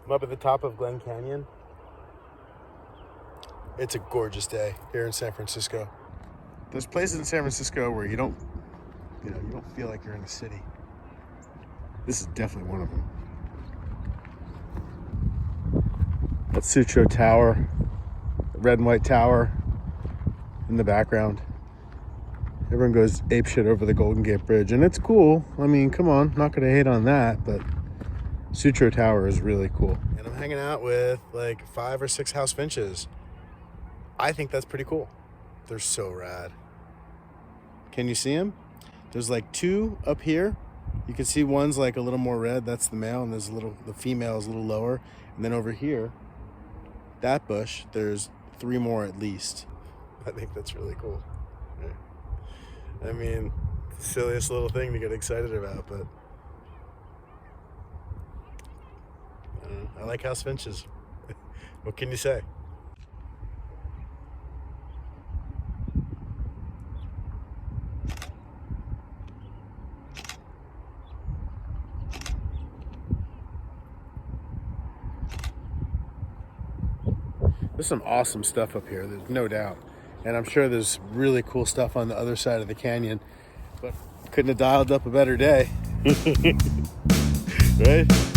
I'm up at the top of Glen Canyon. It's a gorgeous day here in San Francisco. There's places in San Francisco where you don't feel like you're in the city. This is definitely one of them. That's Sutro Tower, the red and white tower in the background. Everyone goes apeshit over the Golden Gate Bridge, and it's cool. I mean, come on, not gonna hate on that, but Sutro Tower is really cool. And I'm hanging out with like 5 or 6 House Finches. I think that's pretty cool. They're so rad. Can you see them? There's like 2 up here. You can see one's like a little more red. That's the male, and there's the female is a little lower. And then over here, that bush, there's 3 more at least. I think that's really cool. Yeah. I mean, it's the silliest little thing to get excited about, but I like House Finches. What can you say? There's some awesome stuff up here, there's no doubt. And I'm sure there's really cool stuff on the other side of the canyon, but couldn't have dialed up a better day. Right?